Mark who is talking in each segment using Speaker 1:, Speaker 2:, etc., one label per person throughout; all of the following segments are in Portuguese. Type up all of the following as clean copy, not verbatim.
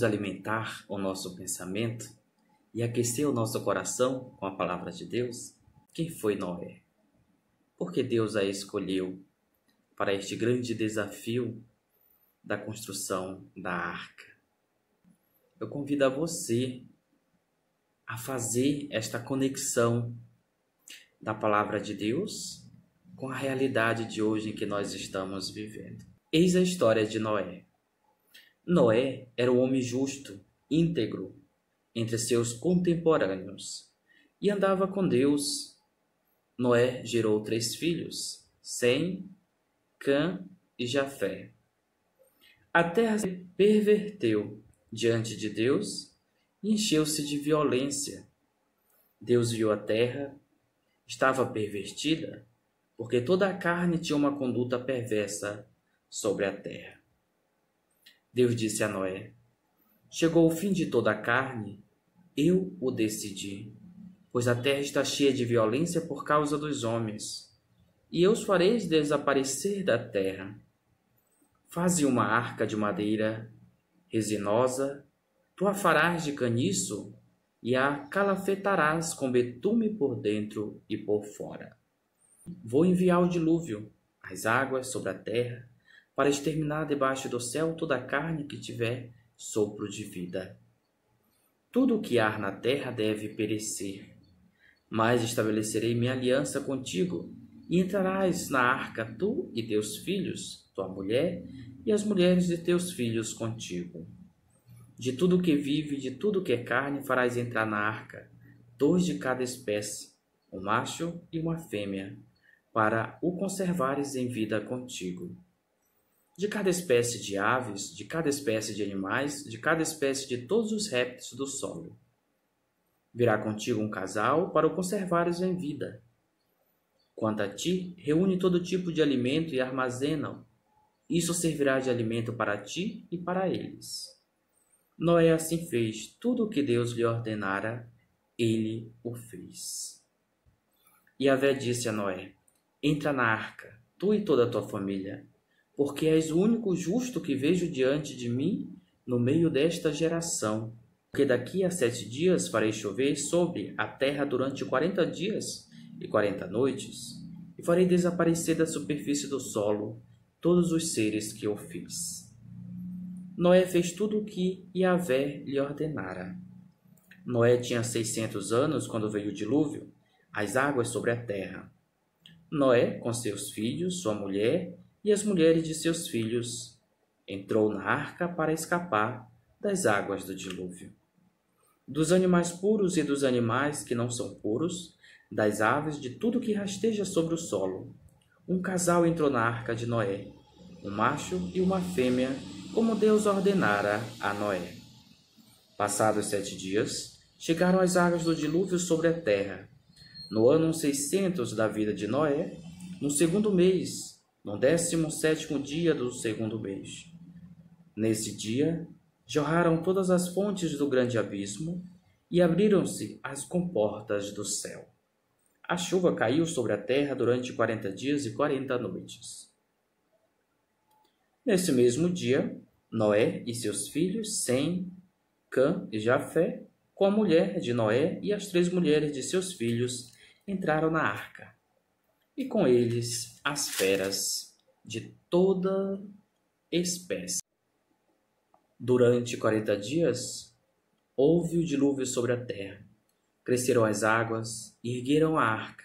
Speaker 1: vamos alimentar o nosso pensamento e aquecer o nosso coração com a palavra de Deus? Quem foi Noé? Por que Deus a escolheu para este grande desafio da construção da arca? Eu convido a você a fazer esta conexão da palavra de Deus com a realidade de hoje em que nós estamos vivendo. Eis a história de Noé. Noé era um homem justo, íntegro, entre seus contemporâneos, e andava com Deus. Noé gerou 3 filhos, Sem, Cã e Jafé. A terra se perverteu diante de Deus e encheu-se de violência. Deus viu a terra, estava pervertida, porque toda a carne tinha uma conduta perversa sobre a terra. Deus disse a Noé: chegou o fim de toda a carne, eu o decidi, pois a terra está cheia de violência por causa dos homens, e eu os farei desaparecer da terra. Faze uma arca de madeira resinosa, tu a farás de caniço e a calafetarás com betume por dentro e por fora. Vou enviar o dilúvio, as águas sobre a terra, para exterminar debaixo do céu toda a carne que tiver sopro de vida. Tudo o que há na terra deve perecer, mas estabelecerei minha aliança contigo, e entrarás na arca tu e teus filhos, tua mulher, e as mulheres de teus filhos contigo. De tudo que vive, de tudo que é carne, farás entrar na arca 2 de cada espécie, um macho e uma fêmea, para o conservares em vida contigo. De cada espécie de aves, de cada espécie de animais, de cada espécie de todos os répteis do solo. Virá contigo um casal para o conservares em vida. Quanto a ti, reúne todo tipo de alimento e armazena-o. Isso servirá de alimento para ti e para eles. Noé assim fez. Tudo o que Deus lhe ordenara, ele o fez. E Yahvé disse a Noé: entra na arca, tu e toda a tua família, porque és o único justo que vejo diante de mim no meio desta geração. Porque daqui a 7 dias farei chover sobre a terra durante 40 dias e 40 noites, e farei desaparecer da superfície do solo todos os seres que eu fiz. Noé fez tudo o que Yahvé lhe ordenara. Noé tinha 600 anos quando veio o dilúvio, as águas sobre a terra. Noé, com seus filhos, sua mulher e as mulheres de seus filhos, entrou na arca para escapar das águas do dilúvio. Dos animais puros e dos animais que não são puros, das aves, de tudo que rasteja sobre o solo, um casal entrou na arca de Noé, um macho e uma fêmea, como Deus ordenara a Noé. Passados 7 dias, chegaram as águas do dilúvio sobre a terra. No ano 600 da vida de Noé, no 2º mês, no 17º dia do 2º mês. Nesse dia, jorraram todas as fontes do grande abismo e abriram-se as comportas do céu. A chuva caiu sobre a terra durante 40 dias e 40 noites. Nesse mesmo dia, Noé e seus filhos, Sem, Cã e Jafé, com a mulher de Noé e as 3 mulheres de seus filhos, entraram na arca, e com eles as feras de toda espécie. Durante 40 dias, houve o dilúvio sobre a terra. Cresceram as águas e ergueram a arca,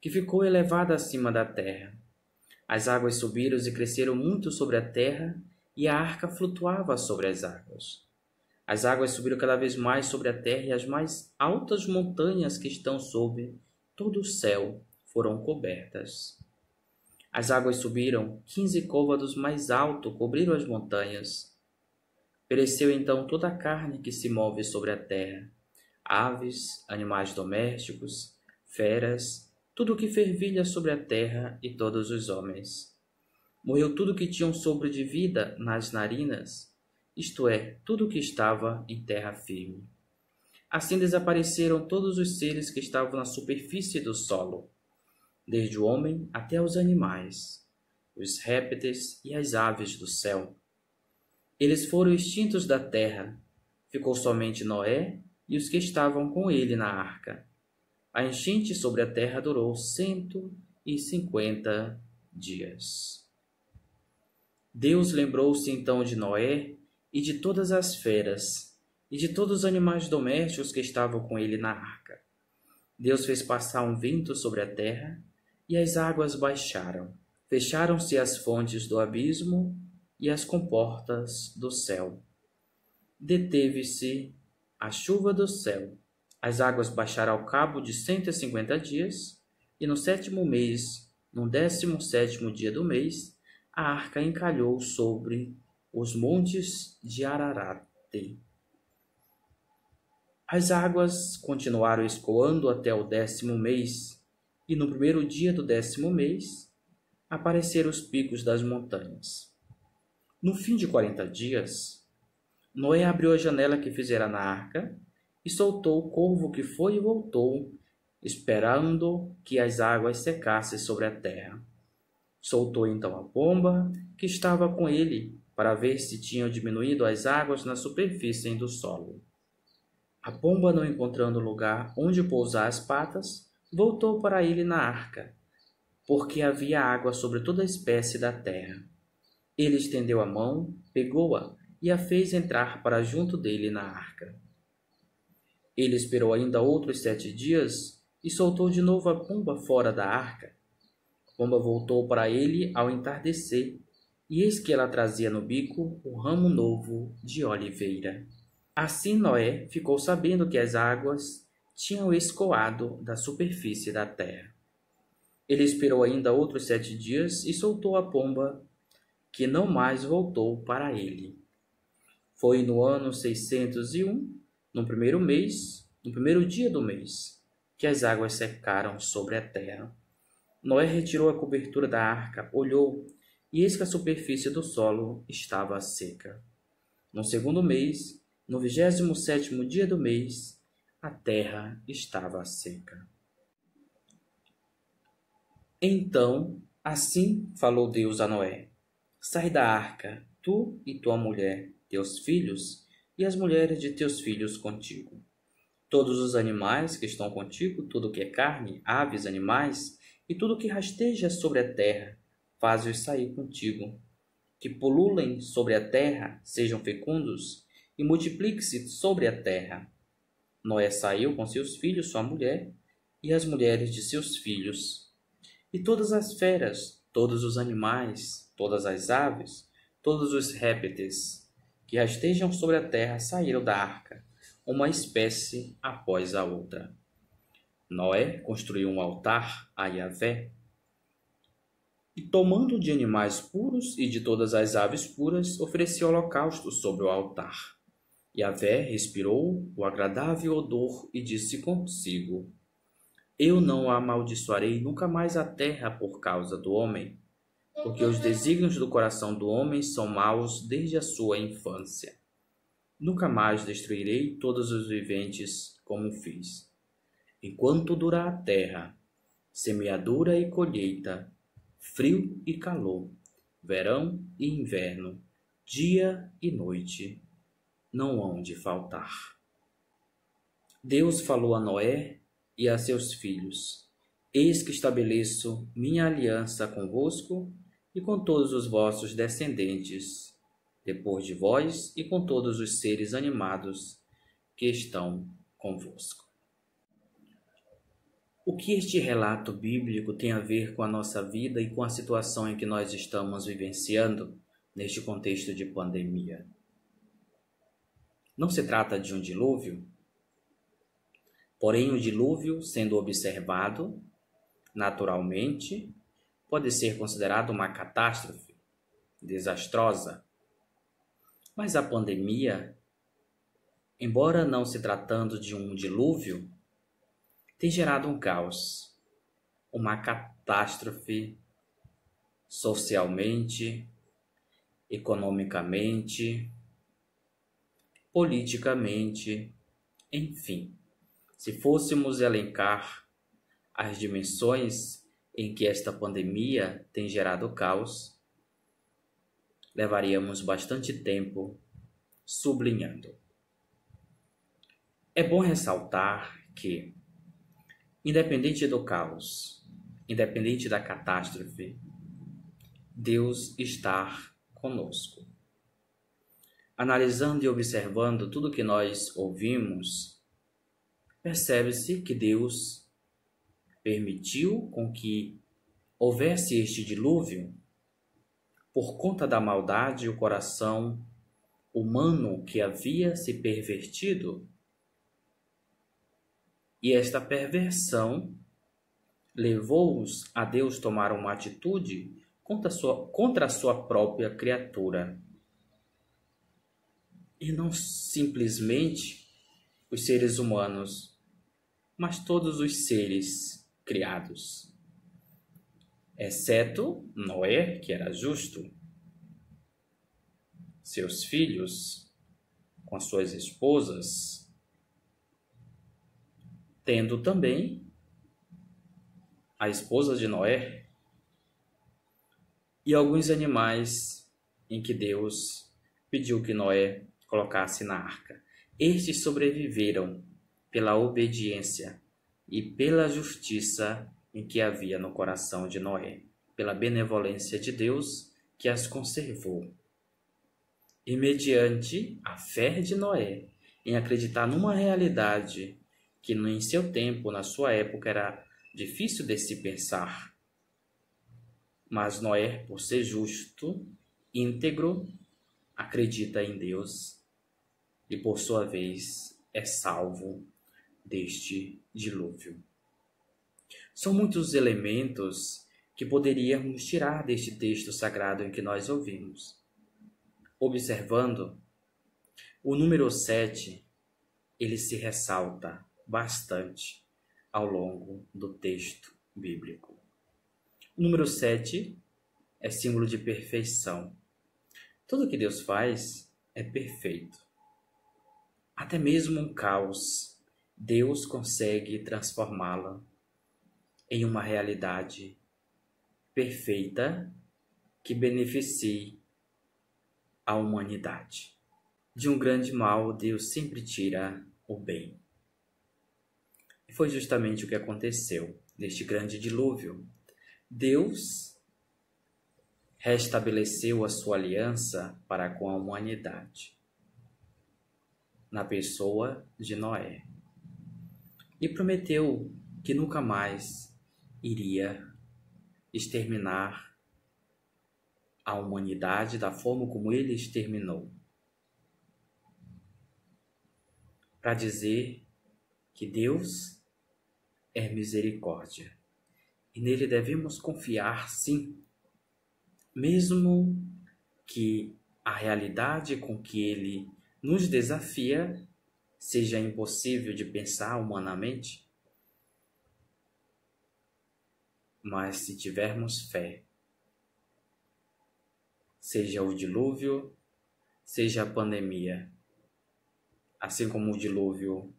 Speaker 1: que ficou elevada acima da terra. As águas subiram e cresceram muito sobre a terra, e a arca flutuava sobre as águas. As águas subiram cada vez mais sobre a terra, e as mais altas montanhas que estão sob todo o céu foram cobertas. As águas subiram 15 côvados mais alto, cobriram as montanhas. Pereceu então toda a carne que se move sobre a terra, aves, animais domésticos, feras, tudo o que fervilha sobre a terra e todos os homens. Morreu tudo que tinha um sopro de vida nas narinas, isto é, tudo o que estava em terra firme. Assim desapareceram todos os seres que estavam na superfície do solo, desde o homem até os animais, os répteis e as aves do céu. Eles foram extintos da terra. Ficou somente Noé e os que estavam com ele na arca. A enchente sobre a terra durou 150 dias. Deus lembrou-se então de Noé e de todas as feras e de todos os animais domésticos que estavam com ele na arca. Deus fez passar um vento sobre a terra e as águas baixaram. Fecharam-se as fontes do abismo e as comportas do céu. Deteve-se a chuva do céu. As águas baixaram ao cabo de 150 dias, e no 7º mês, no 17º dia do mês, a arca encalhou sobre os montes de Ararat. As águas continuaram escoando até o 10º mês, e no 1º dia do 10º mês, apareceram os picos das montanhas. No fim de 40 dias, Noé abriu a janela que fizera na arca e soltou o corvo que foi e voltou, esperando que as águas secassem sobre a terra. Soltou então a pomba que estava com ele, para ver se tinham diminuído as águas na superfície do solo. A pomba, não encontrando lugar onde pousar as patas, voltou para ele na arca, porque havia água sobre toda a espécie da terra. Ele estendeu a mão, pegou-a e a fez entrar para junto dele na arca. Ele esperou ainda outros 7 dias e soltou de novo a pomba fora da arca. A pomba voltou para ele ao entardecer, e eis que ela trazia no bico um ramo novo de oliveira. Assim Noé ficou sabendo que as águas tinham escoado da superfície da terra. Ele esperou ainda outros 7 dias e soltou a pomba, que não mais voltou para ele. Foi no ano 601, no 1º mês, no 1º dia do mês, que as águas secaram sobre a terra. Noé retirou a cobertura da arca, olhou, e eis que a superfície do solo estava seca. No 2º mês, no 27º dia do mês, a terra estava seca. Então, assim falou Deus a Noé: sai da arca, tu e tua mulher, teus filhos e as mulheres de teus filhos contigo. Todos os animais que estão contigo, tudo que é carne, aves, animais, e tudo que rasteja sobre a terra, faze-os sair contigo. Que pululem sobre a terra, sejam fecundos, e multiplique-se sobre a terra. Noé saiu com seus filhos, sua mulher, e as mulheres de seus filhos. E todas as feras, todos os animais, todas as aves, todos os répteis que rastejam sobre a terra saíram da arca, uma espécie após a outra. Noé construiu um altar a Yahvé, e tomando de animais puros e de todas as aves puras, ofereceu holocausto sobre o altar. Yahvé respirou o agradável odor e disse consigo: eu não amaldiçoarei nunca mais a terra por causa do homem, porque os desígnios do coração do homem são maus desde a sua infância. Nunca mais destruirei todos os viventes como fiz. Enquanto durar a terra, semeadura e colheita, frio e calor, verão e inverno, dia e noite, não hão de faltar. Deus falou a Noé e a seus filhos: eis que estabeleço minha aliança convosco e com todos os vossos descendentes, depois de vós, e com todos os seres animados que estão convosco. O que este relato bíblico tem a ver com a nossa vida e com a situação em que nós estamos vivenciando neste contexto de pandemia? Não se trata de um dilúvio? Porém, o dilúvio, sendo observado naturalmente, pode ser considerado uma catástrofe desastrosa. Mas a pandemia, embora não se tratando de um dilúvio, tem gerado um caos, uma catástrofe socialmente, economicamente, politicamente, enfim. Se fôssemos elencar as dimensões em que esta pandemia tem gerado caos, levaríamos bastante tempo sublinhando. É bom ressaltar que, independente do caos, independente da catástrofe, Deus está conosco. Analisando e observando tudo que nós ouvimos, percebe-se que Deus permitiu com que houvesse este dilúvio por conta da maldade e o coração humano que havia se pervertido. E esta perversão levou-os a Deus tomar uma atitude contra a sua própria criatura. E não simplesmente os seres humanos, mas todos os seres criados, exceto Noé, que era justo, seus filhos, com as suas esposas, tendo também a esposa de Noé e alguns animais em que Deus pediu que Noé colocasse na arca. Estes sobreviveram pela obediência e pela justiça em que havia no coração de Noé, pela benevolência de Deus que as conservou. E mediante a fé de Noé em acreditar numa realidade que em seu tempo, na sua época, era difícil de se pensar. Mas Noé, por ser justo, íntegro, acredita em Deus e, por sua vez, é salvo deste dilúvio. São muitos elementos que poderíamos tirar deste texto sagrado em que nós ouvimos. Observando, o número 7, ele se ressalta bastante ao longo do texto bíblico. O número 7 é símbolo de perfeição. Tudo que Deus faz é perfeito. Até mesmo um caos, Deus consegue transformá-lo em uma realidade perfeita que beneficie a humanidade. De um grande mal, Deus sempre tira o bem. E foi justamente o que aconteceu neste grande dilúvio. Deus restabeleceu a sua aliança para com a humanidade, na pessoa de Noé, e prometeu que nunca mais iria exterminar a humanidade da forma como ele exterminou, para dizer que Deus é misericórdia e nele devemos confiar, sim, mesmo que a realidade com que ele nos desafia seja impossível de pensar humanamente. Mas se tivermos fé, seja o dilúvio, seja a pandemia, assim como o dilúvio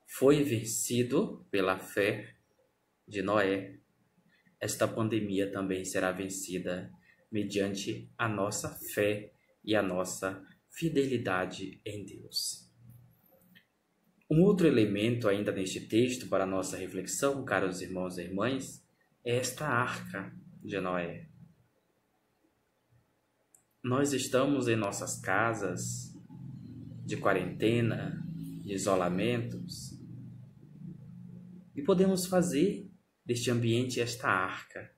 Speaker 1: foi vencido pela fé de Noé, esta pandemia também será vencida mediante a nossa fé e a nossa fidelidade em Deus. Um outro elemento ainda neste texto para a nossa reflexão, caros irmãos e irmãs, é esta arca de Noé. Nós estamos em nossas casas de quarentena, de isolamentos, e podemos fazer deste ambiente esta arca,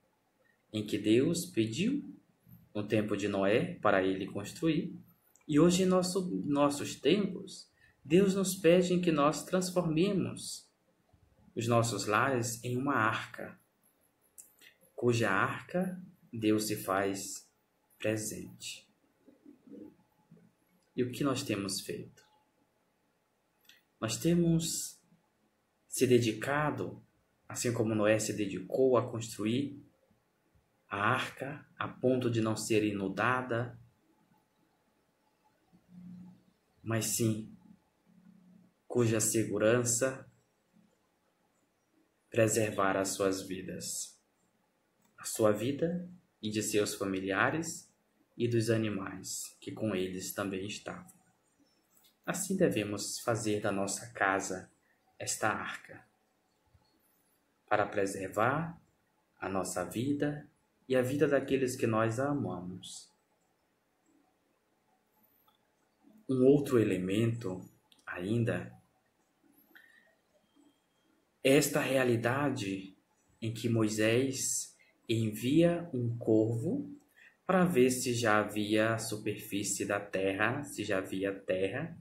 Speaker 1: em que Deus pediu no tempo de Noé para ele construir, e hoje em nossos tempos, Deus nos pede em que nós transformemos os nossos lares em uma arca, cuja arca Deus se faz presente. E o que nós temos feito? Nós temos se dedicado, assim como Noé se dedicou a construir a arca a ponto de não ser inundada, mas sim cuja segurança preservar as suas vidas, a sua vida e de seus familiares e dos animais que com eles também estavam. Assim devemos fazer da nossa casa esta arca, para preservar a nossa vida e a vida daqueles que nós amamos. Um outro elemento ainda é esta realidade em que Moisés envia um corvo para ver se já havia a superfície da terra, se já havia terra,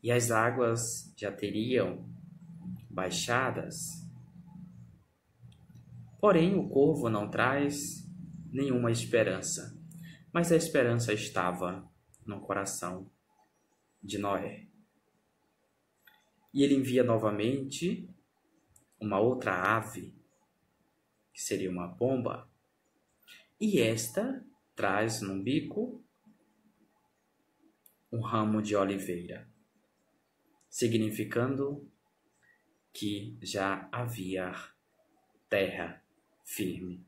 Speaker 1: e as águas já teriam baixadas. Porém, o corvo não traz nenhuma esperança, mas a esperança estava no coração de Noé. E ele envia novamente uma outra ave, que seria uma pomba, e esta traz no bico um ramo de oliveira, significando que já havia terra firme.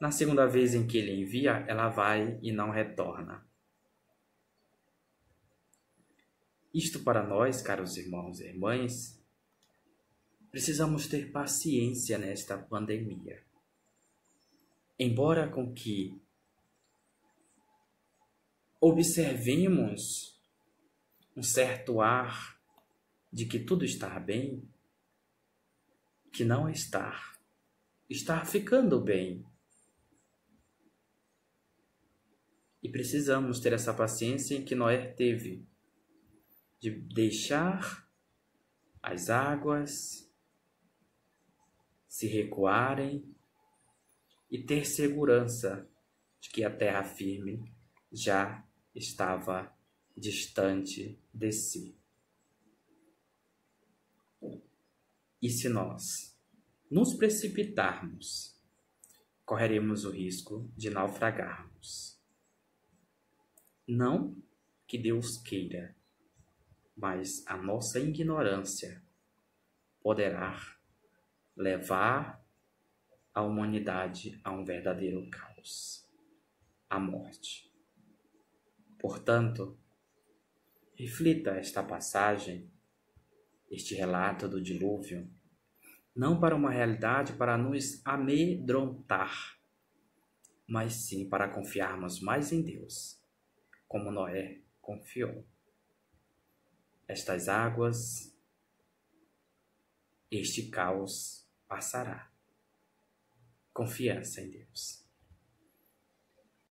Speaker 1: Na segunda vez em que ele envia, ela vai e não retorna. Isto para nós, caros irmãos e irmãs, precisamos ter paciência nesta pandemia. Embora com que observemos um certo ar de que tudo está bem, que não está ficando bem. E precisamos ter essa paciência que Noé teve, de deixar as águas se recuarem e ter segurança de que a terra firme já estava distante de si. E se nós nos precipitarmos, correremos o risco de naufragarmos. Não que Deus queira, mas a nossa ignorância poderá levar a humanidade a um verdadeiro caos, a morte. Portanto, reflita esta passagem, este relato do dilúvio, não para uma realidade para nos amedrontar, mas sim para confiarmos mais em Deus, como Noé confiou. Estas águas, este caos passará. Confiança em Deus.